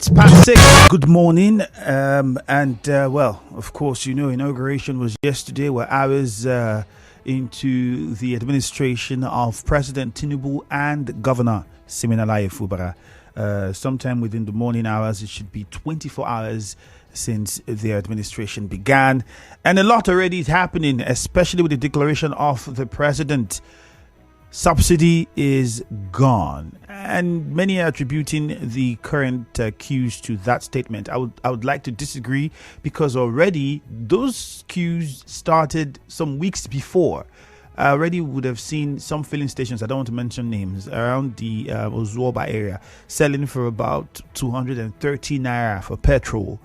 6:06. Good morning. Well, of course, inauguration was yesterday. We're hours into the administration of President Tinubu and Governor Siminalayi Fubara. Sometime within the morning hours, it should be 24 hours since their administration began. And a lot already is happening, especially with the declaration of the president. Subsidy is gone, and many are attributing the current queues to that statement. I would like to disagree, because already those queues started some weeks before. I already would have seen some filling stations, I don't want to mention names, around the Ozuoba area selling for about 230 naira for petrol.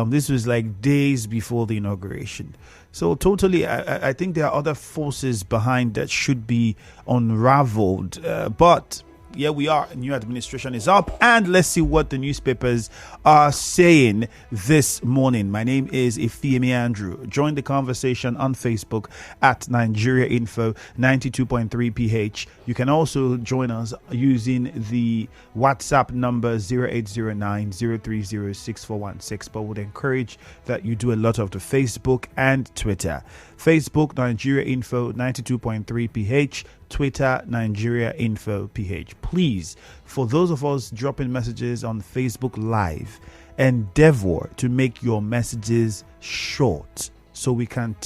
This was like days before the inauguration. So totally, I think there are other forces behind that should be unraveled. But here we are, a new administration is up, and let's see what the newspapers are saying this morning. My name is Ifeemi Andrew. Join the conversation on Facebook at Nigeria Info 92.3 PH. You can also join us using the WhatsApp number 0809-030-6416, but would encourage that you do a lot of the Facebook and Twitter. Facebook, Nigeria Info 92.3 PH. Twitter, Nigeria Info PH. Please, for those of us dropping messages on Facebook Live, endeavor to make your messages short so we can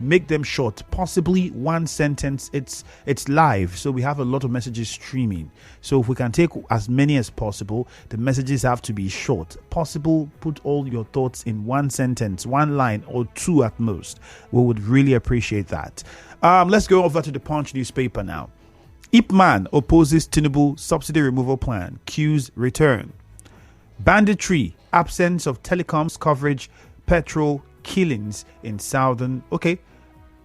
make them short, possibly one sentence. It's live, so we have a lot of messages streaming. So if we can take as many as possible, the messages have to be short. Possible, put all your thoughts in one sentence, one line, or two at most. We would really appreciate that. Let's go over to the Punch newspaper now. Ipman opposes Tinubu subsidy removal plan. Queues return. Banditry, absence of telecoms coverage, petrol killings in southern.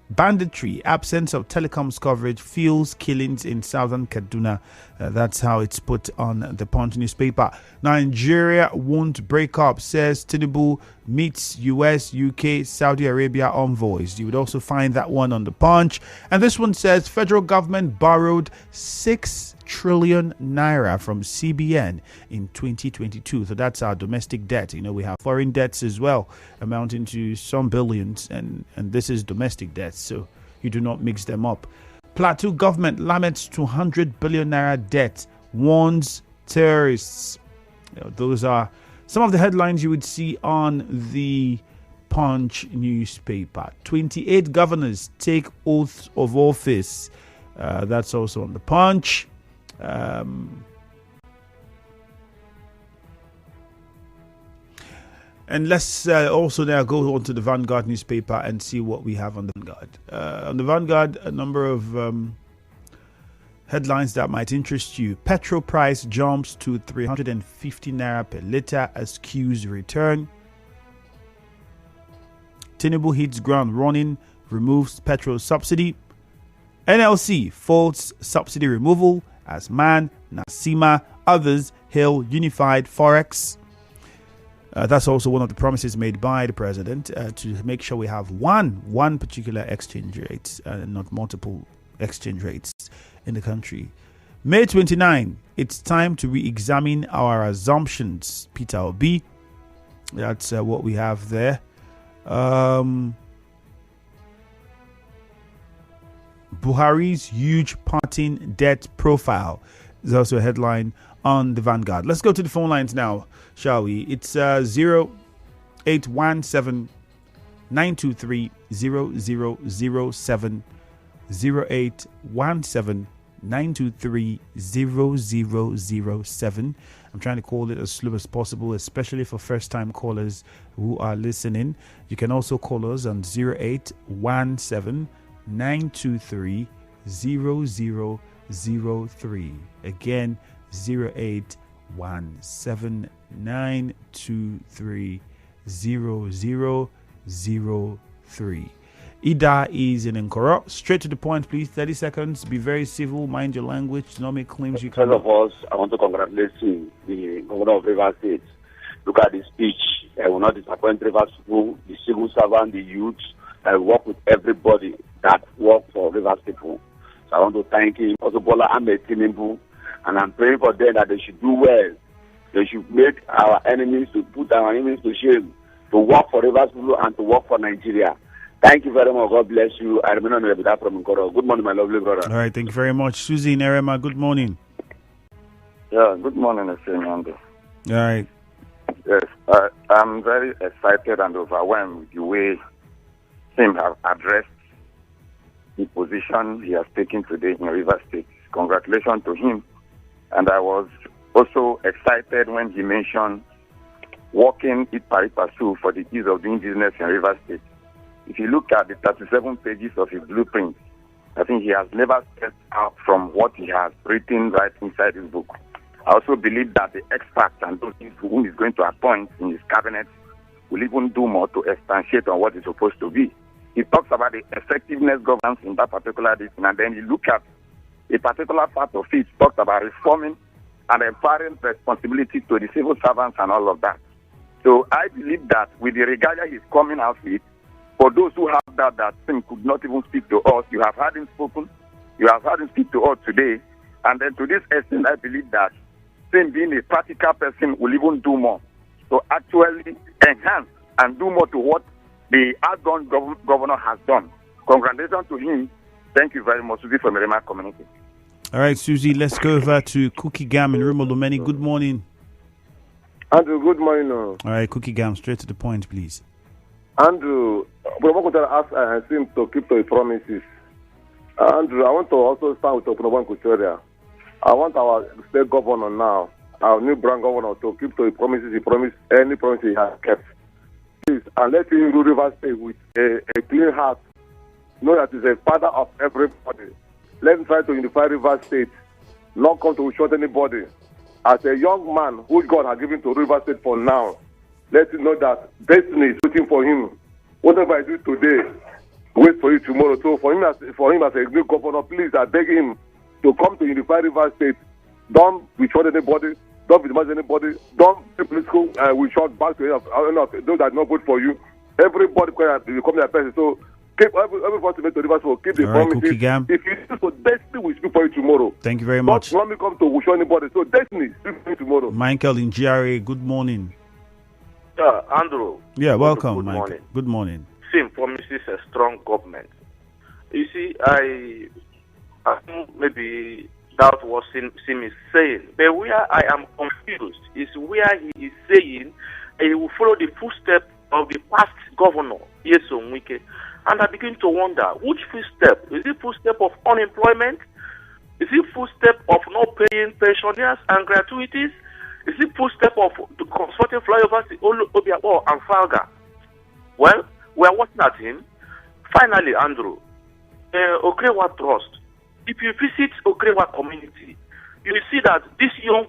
Banditry, absence of telecoms coverage, fuels killings in southern Kaduna. That's how it's put on the Punch newspaper. Nigeria won't break up, says Tinubu meets US, UK, Saudi Arabia envoys. You would also find that one on the Punch. And this one says federal government borrowed 6 trillion naira from CBN in 2022. So that's our domestic debt. We have foreign debts as well, amounting to some billions, and this is domestic debt, so you do not mix them up. Plateau government laments 200 billion naira debt, warns terrorists. Those are some of the headlines you would see on the Punch newspaper. 28 governors take oath of office. That's also on the Punch. And let's also now go on to the Vanguard newspaper and see what we have on the Vanguard. On the Vanguard, a number of headlines that might interest you. Petrol price jumps to 350 naira per litre as queues return. Tinubu hits ground running, removes petrol subsidy. NLC faults subsidy removal as Man, Nasima, others hail unified forex. That's also one of the promises made by the president to make sure we have one particular exchange rate and not multiple exchange rates in the country. May 29, it's time to re-examine our assumptions. Peter Obi. That's what we have there. Buhari's huge parting debt profile is also a headline on the Vanguard. Let's go to the phone lines now, shall we? It's 0817 923 0007 0817 923 0007. I'm trying to call it as slow as possible, especially for first-time callers who are listening. You can also call us on 0817 923 0003. Again, 0817 923 0003. Ida is in Nkoro. Straight to the point, please. 30 seconds. Be very civil. Mind your language. Do not make claims you can. First of all, I want to congratulate you, the governor of Rivers State. Look at the speech. I will not disappoint Rivers people, the civil servant, the youth. I work with everybody that work for Rivers people. So I want to thank him. Also, Bola Ahmed Tinubu, and I'm praying for them that they should do well. They should make our enemies to put our enemies to shame, to work for Rivers people and to work for Nigeria. Thank you very much. God bless you. I remain on that from Nkoro. Good morning, my lovely brother. All right, thank you very much. Susie in Erema, good morning. Yeah, good morning, Mr. Nando. All right. Yes, I'm very excited and overwhelmed with the way Sim have addressed the position he has taken today in Rivers State. Congratulations to him. And I was also excited when he mentioned working it pari passu for the ease of doing business in Rivers State. If you look at the 37 pages of his blueprint, I think he has never stepped out from what he has written right inside his book. I also believe that the experts and those whom he's going to appoint in his cabinet will even do more to substantiate on what is supposed to be. He talks about the effectiveness governance in that particular district, and then you look at a particular part of it, talks about reforming and empowering responsibility to the civil servants and all of that. So I believe that with the regalia he's coming out with, for those who have that Sim could not even speak to us, you have heard him spoken, you have heard him speak to us today, and then to this extent, I believe that Sim being a practical person will even do more to actually enhance and do more to what the outgoing governor has done. Congratulations to him. Thank you very much, Susie, from the Rema community. All right, Susie, let's go over to Cookie Gam in Rumolomeni. Good morning. Andrew, good morning. All right, Cookie Gam, straight to the point, please. Andrew, Promoter asked him to keep to his promises. Andrew, I want to also start with Opunoban Kutoria. I want our state governor now, our new brand governor, to keep to his promises. He promised any promise he has kept. Please, and let him rule Rivers State with a clean heart. Know that he's a father of everybody. Let him try to unify Rivers State, not come to short anybody. As a young man who God has given to Rivers State for now, let him know that destiny is waiting for him. Whatever I do today, wait for you tomorrow. So for him as a new governor, please, I beg him to come to unify Rivers State. Don't withhold anybody. Don't minimize anybody. Don't be political withhold back to those that are not good for you. Everybody will come to their person. So keep everybody to Rivers State. Keep the promises. If you do so, destiny will speak for you tomorrow. Thank you very much. Don't let me come to withhold anybody. So destiny speak for you tomorrow. Michael in GRA, good morning. Andrew. Yeah, welcome, Good Michael. morning. Good morning. Sim promises a strong government. You see, I maybe doubt what Sim is saying, but where I am confused is where he is saying he will follow the footsteps of the past governor, Nyesom Wike, and I begin to wonder which footstep is it? Footstep of unemployment? Is it footstep of not paying pensioners and gratuities? Is it footstep of the constructing flyovers in Obiabo and Falga? Well, we are watching at him. Finally, Andrew, Okrewa Trust. If you visit Okrewa community, you will see that this young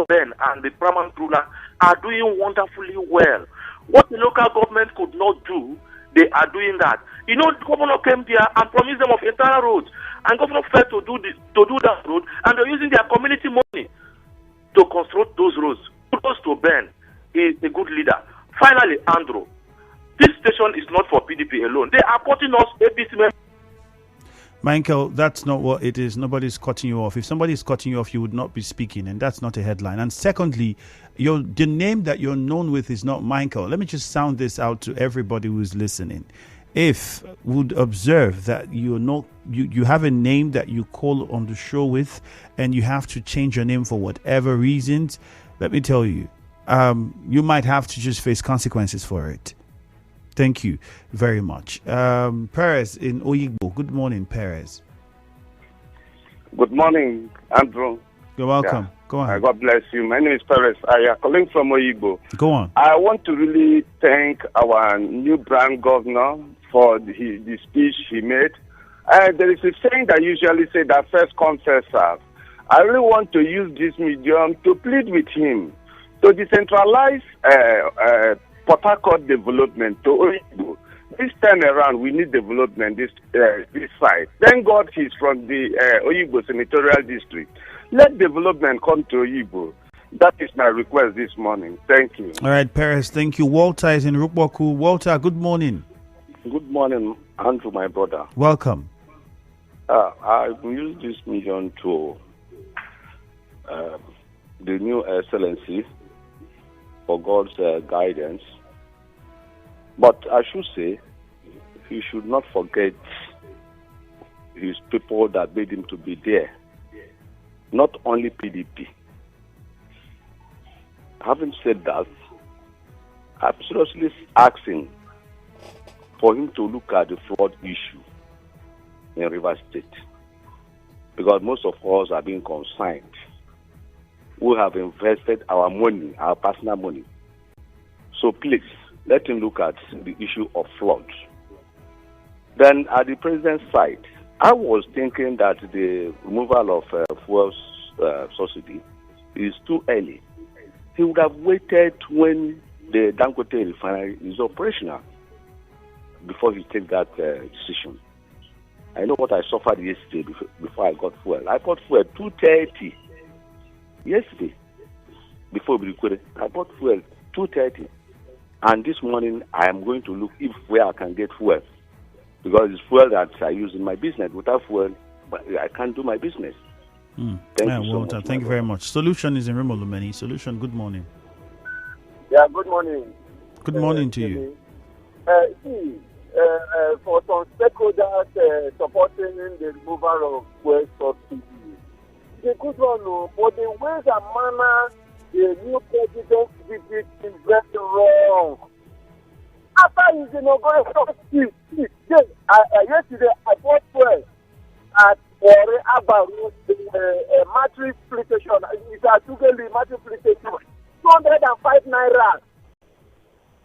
Ben and the paramount ruler are doing wonderfully well. What the local government could not do, they are doing that. You know, the governor came there and promised them of entire roads, and governor failed to do that road, and they're using their community money to construct those roads. Kudos to Ben. He is a good leader. Finally, Andrew, this station is not for PDP alone. They are cutting us ABC members. Michael, that's not what it is. Nobody's cutting you off. If somebody is cutting you off, you would not be speaking, and that's not a headline. And secondly, the name that you're known with is not Michael. Let me just sound this out to everybody who's listening. If would observe that you're not, you have a name that you call on the show with, and you have to change your name for whatever reasons, let me tell you, you might have to just face consequences for it. Thank you very much. Perez in Oyigbo. Good morning, Perez. Good morning, Andrew. You're welcome. Yeah. Go on. God bless you. My name is Perez. I am calling from Oyigbo. Go on. I want to really thank our new brand governor for the speech he made. There is a saying that usually say that first come, first serve. I really want to use this medium to plead with him to decentralize Port Harcourt development to Oyigbo. This time around, we need development this side. Thank God he's from the Oyigbo Senatorial District. Let development come to Oyigbo. That is my request this morning. Thank you. All right, Perez, thank you. Walter is in Rukwaku. Walter, good morning. Good morning, Andrew, my brother. Welcome. I will use this medium to the new excellency, for God's guidance. But I should say, he should not forget his people that made him to be there. Not only PDP. Having said that, I'm seriously asking for him to look at the flood issue in Rivers State. Because most of us are being consigned. We have invested our money, our personal money. So please, let him look at the issue of flood. Then at the president's side, I was thinking that the removal of fuel subsidy is too early. He would have waited when the Dangote refinery is operational before he take that decision. I know what I suffered yesterday before I got fuel. I bought fuel 230 yesterday before we recorded. I bought fuel 230, and this morning I am going to look if where I can get fuel, because it's fuel that I use in my business. Without fuel, I can't do my business. Thank you so much. Thank you very much. Solution is in Remolumeni. Solution, good morning. Yeah, good morning. Good morning to you. For some stakeholders supporting the removal of fuel subsidy, it's a good one, but the ways and manner the new president did it is very wrong. After his inauguration speech, yesterday I bought fuel at Ore Abaru, Matri police station. It's a Tugeli Matri police station. 205 naira.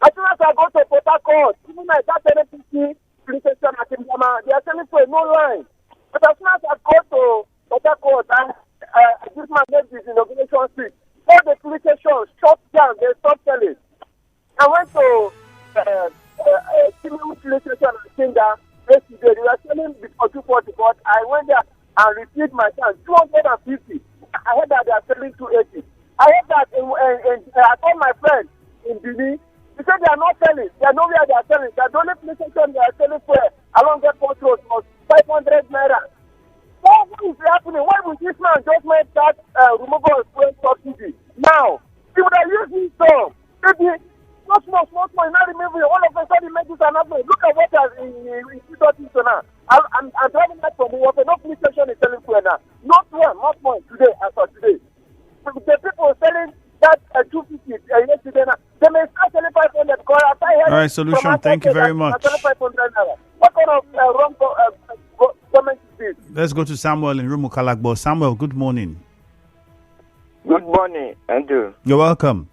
As soon as I go to Port Harcourt, even at that NPC police station at Mbama, they are selling for no line. But as soon as I go to Port Harcourt and this man made his inauguration speech, all the police stations shut down, they stopped selling. I went to Timu police station and Kinda yesterday. They were selling before 240, but I went there and received my chance 250. I heard that they are selling 280. I heard that I told my friend in Benin, he said they are not selling. They are nowhere they are selling. The only police station they are selling for along the port road was 500 naira. What is happening? Why would this man just make that removal of fuel subsidy? Now, he would have used his term. Maybe not small, not removing. All of a sudden, make this an happening. Look at what has in 2000 now. I'm driving back from the water. No police station is selling fuel now. Not one today as of today. The people selling that 250 yesterday now, they may start selling 500. All right, Solution. Thank you very much. What kind of wrong government is this? Let's go to Samuel in Rumu Kalakbo. Samuel, good morning. Good morning, Andrew. You're welcome.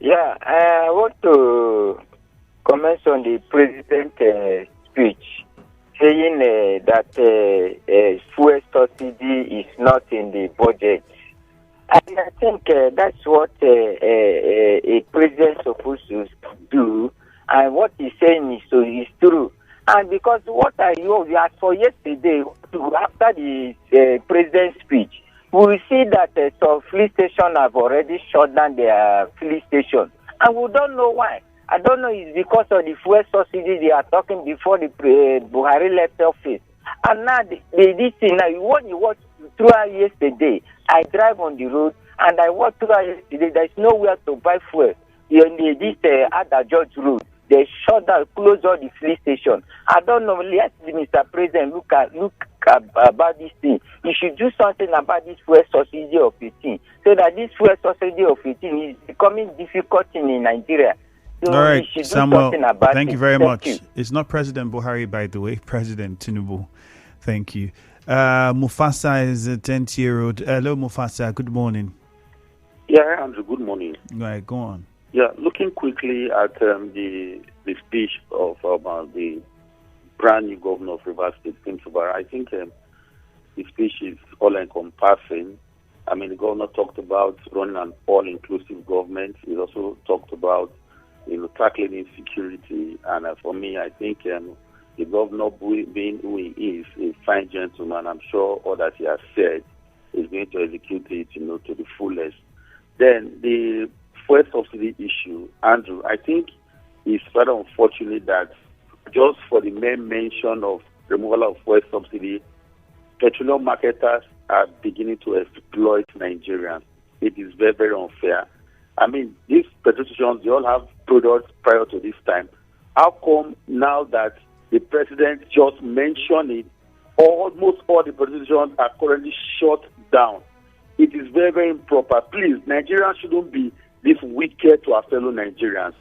Yeah, I want to comment on the president's speech saying that fuel subsidy is not in the budget. And I think that's what a president is supposed to do. And what he's saying is true. And because what I asked for yesterday, after the president's speech, we will see that some police stations have already shut down their police station. And we don't know why. I don't know, it's because of the fuel subsidy they are talking before the Buhari left office. And now, this thing, now, what you watch throughout yesterday, I drive on the road and I walk throughout yesterday, there's nowhere to buy fuel. In this Ada George Road, they shut down, close all the police station. I don't know, let Mr. President look about this thing. You should do something about this fuel subsidy of 15, so that this fuel subsidy of 15 is becoming difficult in Nigeria. So all right, Samuel, thank you very much. You. It's not President Buhari, by the way, President Tinubu. Thank you. Mufasa is a 10-year-old. Hello, Mufasa. Good morning. Yeah, Andrew, good morning. All right, go on. Yeah, looking quickly at the speech of the brand new governor of Rivers State, Sim Fubara, I think the speech is all-encompassing. I mean, the governor talked about running an all-inclusive government. He also talked about, tackling insecurity. And for me, I think the governor, being who he is, a fine gentleman, I'm all that he has said is going to execute it, to the fullest. Then the fuel subsidy issue, Andrew, I think it's rather unfortunate that just for the mere mention of removal of fuel subsidy, petroleum marketers are beginning to exploit Nigerians. It is very, very unfair. I mean, these petrol stations, they all have products prior to this time. How come now that the president just mentioned it, almost all the petrol stations are currently shut down? It is very, very improper. Please, Nigerians shouldn't be this wicked to our fellow Nigerians.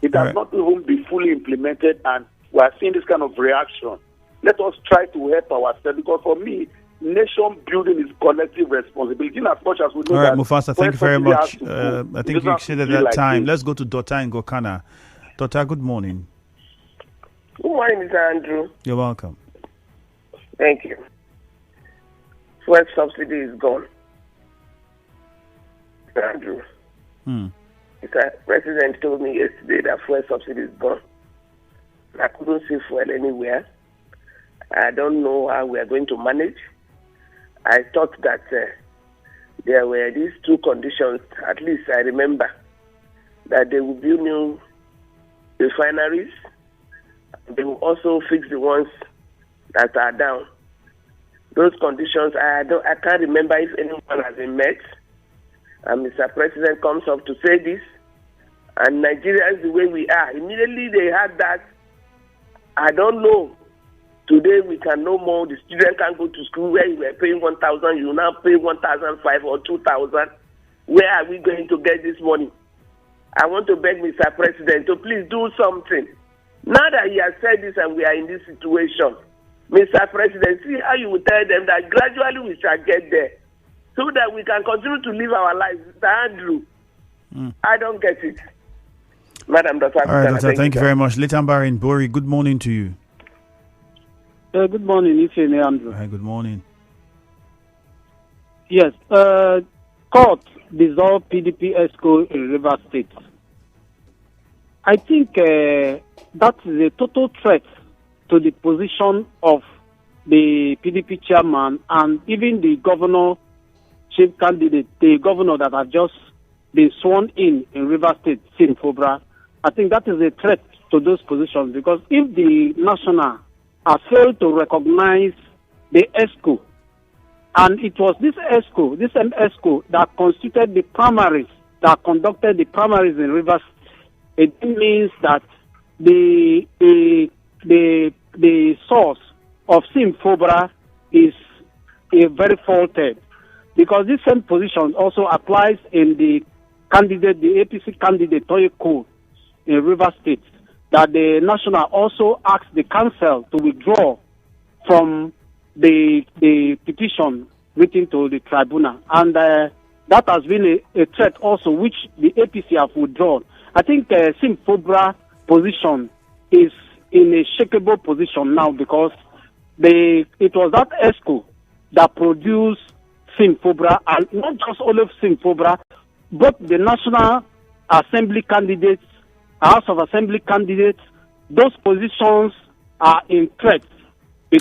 It has not even been fully implemented, and we are seeing this kind of reaction. Let us try to help ourselves, because for me, nation building is collective responsibility. In as much as we know. All right, Mufasa, thank you very much. I think you exceeded that time. Let's go to Dota in Gokana. Dota, good morning. Good morning, Mr. Andrew. You're welcome. Thank you. Fuel subsidy is gone. Mr. Andrew. The president told me yesterday that fuel subsidy is gone. I couldn't see fuel anywhere. I don't know how we are going to manage. I thought that there were these two conditions, at least I remember, that they will build new refineries. They will also fix the ones that are down. Those conditions, I can't remember if anyone has been met. And Mr. President comes up to say this, and Nigeria is the way we are. Immediately they had that. I don't know. Today we can no more. The student can go to school where you were paying 1,000, you now pay 1,500 or 2,000. Where are we going to get this money? I want to beg Mr. President to please do something. Now that he has said this and we are in this situation, Mr. President, see how you will tell them that gradually we shall get there, so that we can continue to live our lives. Mr. Andrew, I don't get it. Madam Dr. All right, Doctor, thank you very much. Letambari in Bori, good morning to you. Good morning, Ifeanyi Andrew. Hi, good morning. Yes, court dissolved PDP ESCO in Rivers State. I think that is a total threat to the position of the PDP chairman and even the governor, chief candidate, the governor that has just been sworn in Rivers State, Sim Fubara. I think that is a threat to those positions, because if the national has failed to recognize the ESCO, and it was this ESCO, this ESCO that constituted the primaries, that conducted the primaries in Rivers, it means that the source of Sim Fubara is very faulted, because this same position also applies in the candidate, the APC candidate Toye Cole in Rivers State, that the national also asked the council to withdraw from the petition written to the tribunal, and that has been a threat also, which the APC have withdrawn. I think Sim Fubara position is in a shakeable position now, because it was that ESCO that produced Sim Fubara, and not just only Sim Fubara, but the National Assembly candidates, House of Assembly candidates, those positions are in threat.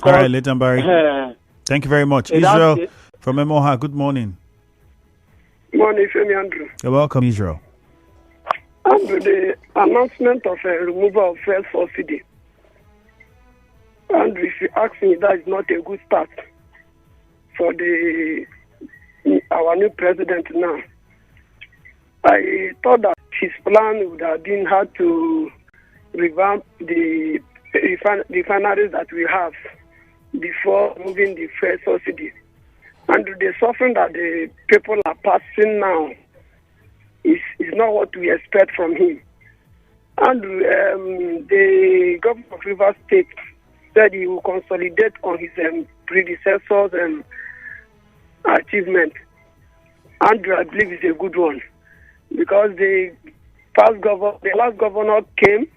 All right, Letambari. Thank you very much. Israel from Emoha, good morning. Good morning, Femi Andrew. You're welcome, Israel. Andrew, the announcement of a removal of fuel subsidy. Andrew, if you ask me, that is not a good start for our new president now. I thought that his plan would have been how to revamp the refineries that we have before moving the fuel subsidy. And the suffering that the people are passing now is not what we expect from him. And the governor of Rivers State said he will consolidate on his predecessors' achievement. Andrew, I believe, is a good one, because the last governor came,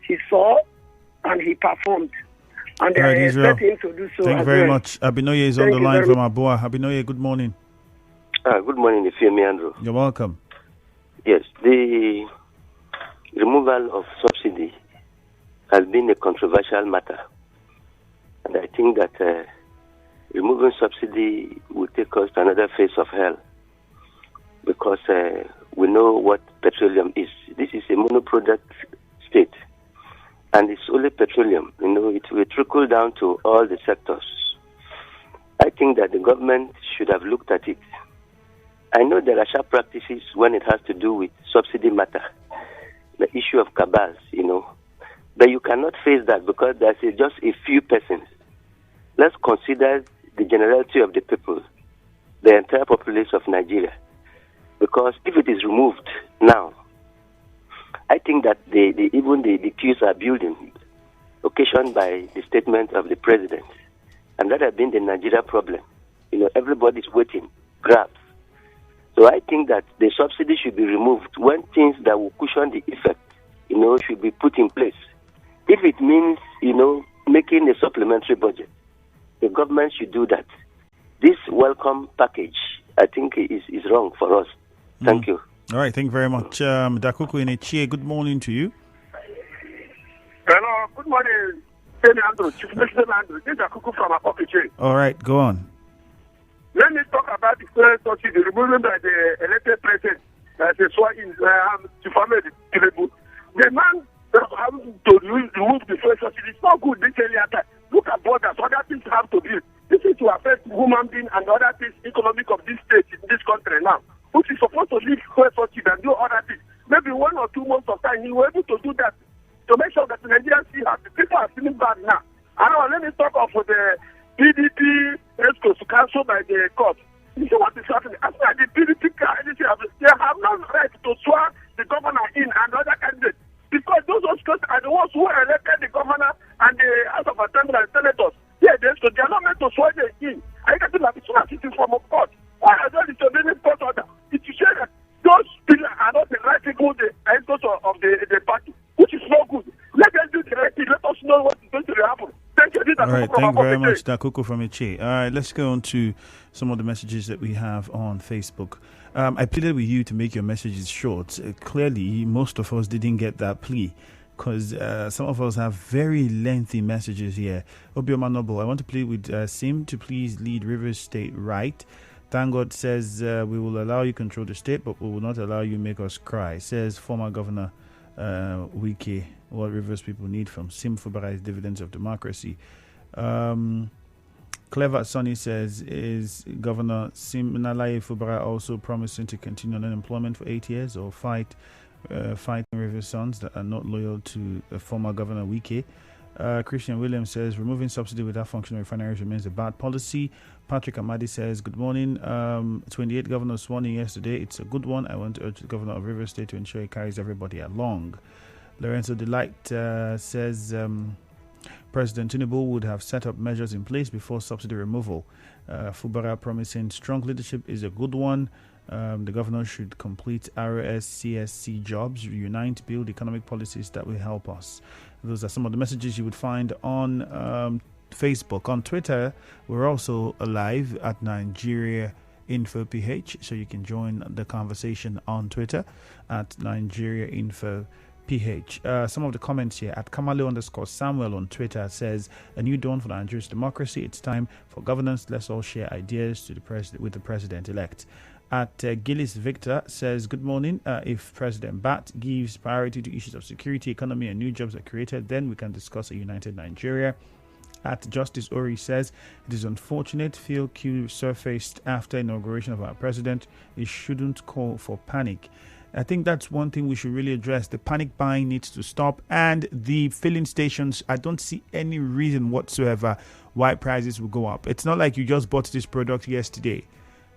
he saw, and he performed. And I expect him to do so. Thank you very much. Abinoye is on the line from Abua. Abinoye, good morning. Good morning, Ifeanyi Andrew. You're welcome. Yes, the removal of subsidy has been a controversial matter. And I think that removing subsidy will take us to another phase of hell, because we know what petroleum is. This is a monoproduct state, and it's only petroleum. It will trickle down to all the sectors. I think that the government should have looked at it I know there are sharp practices when it has to do with subsidy matter, the issue of cabals, But you cannot face that because there's just a few persons. Let's consider the generality of the people, the entire population of Nigeria. Because if it is removed now, I think that even the queues are building, occasioned by the statement of the president. And that has been the Nigeria problem. Everybody's waiting, grabs. So I think that the subsidy should be removed when things that will cushion the effect, should be put in place. If it means, making a supplementary budget, the government should do that. This welcome package, I think, is wrong for us. Thank you. All right, thank you very much. Dakuku Enechie, good morning to you. Hello, good morning, Andrew, Chief President Andrew. This is Dakuku from Apokiche. All right, go on. Let me talk about the first subsidy removed by the elected president, the man having to remove the first subsidy. It's not good this earlier time. Look at borders. Other things have to be. This is to affect human being and other things economic of this state in this country now. Which is supposed to leave first subsidy and do other things. Maybe 1 or 2 months of time, he was able to do that to make sure that the Nigerians see how the people are feeling bad now. Let me talk of the PDP ESCO cancelled by the court. You see what is happening? As far as the PDP they have no right to swear the governor in and other candidates. Because those ESCOs are the ones who elected the governor and the House of Assembly and senators. Yeah, they are not meant to swear them in. I got to have a sitting from a court. I have done the court order. It is said that those people are not the right people, the ESCOs of the party, which is not good. Let them do the right thing. Let us know what is going to happen. Thank you. All right, thank you very much, Dakuku from Ichi. All right, let's go on to some of the messages that we have on Facebook. I pleaded with you to make your messages short. Clearly, most of us didn't get that plea because some of us have very lengthy messages here. Obioma Noble, I want to plead with Sim to please lead Rivers State right. Thank God says we will allow you control the state, but we will not allow you make us cry, says former Governor Wike. What Rivers people need from Sim Fubara is dividends of democracy. Clever Sonny says, is Governor Sim Nalaye Fubara also promising to continue on unemployment for 8 years or fighting Rivers sons that are not loyal to the former Governor Wike? Christian Williams says, removing subsidy without functional refineries remains a bad policy. Patrick Amadi says, good morning. 28 governors sworn in yesterday. It's a good one. I want to urge the governor of Rivers State to ensure he carries everybody along. Lorenzo Delight says President Tinubu would have set up measures in place before subsidy removal. Fubara promising strong leadership is a good one. The governor should complete ROS CSC jobs, reunite, build economic policies that will help us. Those are some of the messages you would find on Facebook. On Twitter, we're also live at Nigeria Info PH, so you can join the conversation on Twitter at Nigeria Info PH. Some of the comments here at Kamale_Samuel on Twitter says, a new dawn for Nigeria's democracy. It's time for governance. Let's all share ideas to the with the president-elect. At Gillis Victor says, good morning. If President Bat gives priority to issues of security, economy, and new jobs are created, then we can discuss a united Nigeria. At Justice Ori says, it is unfortunate Phil Q surfaced after inauguration of our president. It shouldn't call for panic. I think that's one thing we should really address. The panic buying needs to stop. And the filling stations, I don't see any reason whatsoever why prices will go up. It's not like you just bought this product yesterday.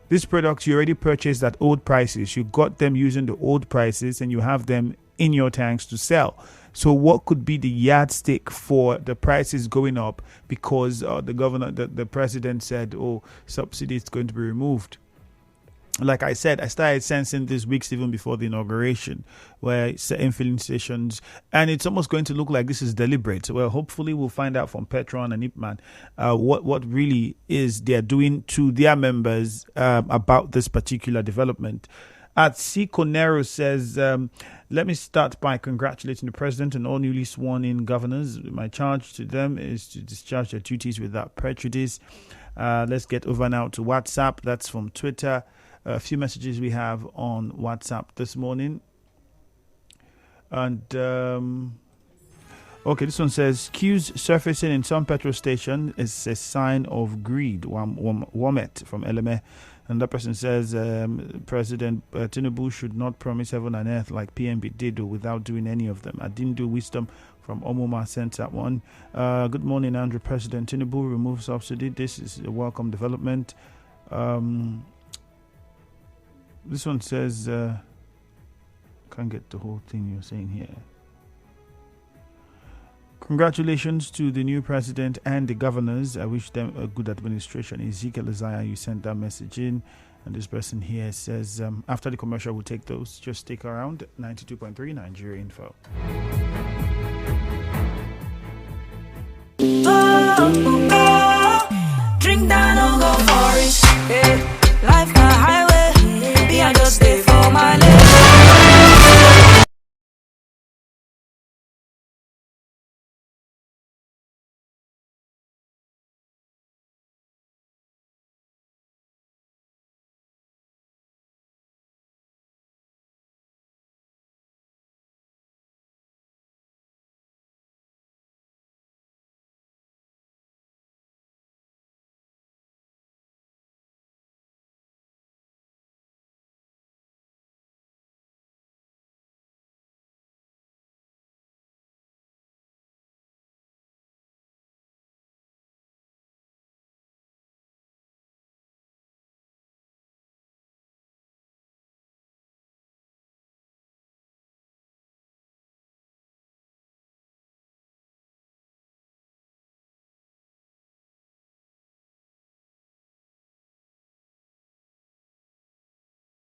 These products you already purchased at old prices. You got them using the old prices and you have them in your tanks to sell. So what could be the yardstick for the prices going up because the president said, subsidy is going to be removed? Like I said, I started sensing this weeks even before the inauguration, where certain filling stations, and it's almost going to look like this is deliberate. Well, hopefully we'll find out from Petron and Ipman what really is they're doing to their members about this particular development. At C. Conero says, let me start by congratulating the president and all newly sworn in governors. My charge to them is to discharge their duties without prejudice. Let's get over now to WhatsApp. That's from Twitter. A few messages we have on WhatsApp this morning. And, okay, this one says, queues surfacing in some petrol station is a sign of greed. Womet from Eleme. And that person says President Tinubu should not promise heaven and earth like PNB did without doing any of them. I didn't do wisdom from Omoma sent that one. Good morning, Andrew. President Tinubu remove subsidy. This is a welcome development. This one says, can't get the whole thing you're saying here. Congratulations to the new president and the governors. I wish them a good administration. Ezekiel Isaiah, you sent that message in. And this person here says, after the commercial, we'll take those. Just stick around. 92.3 Nigeria Info. Drink down, don't go for it. Life got highway. Be I just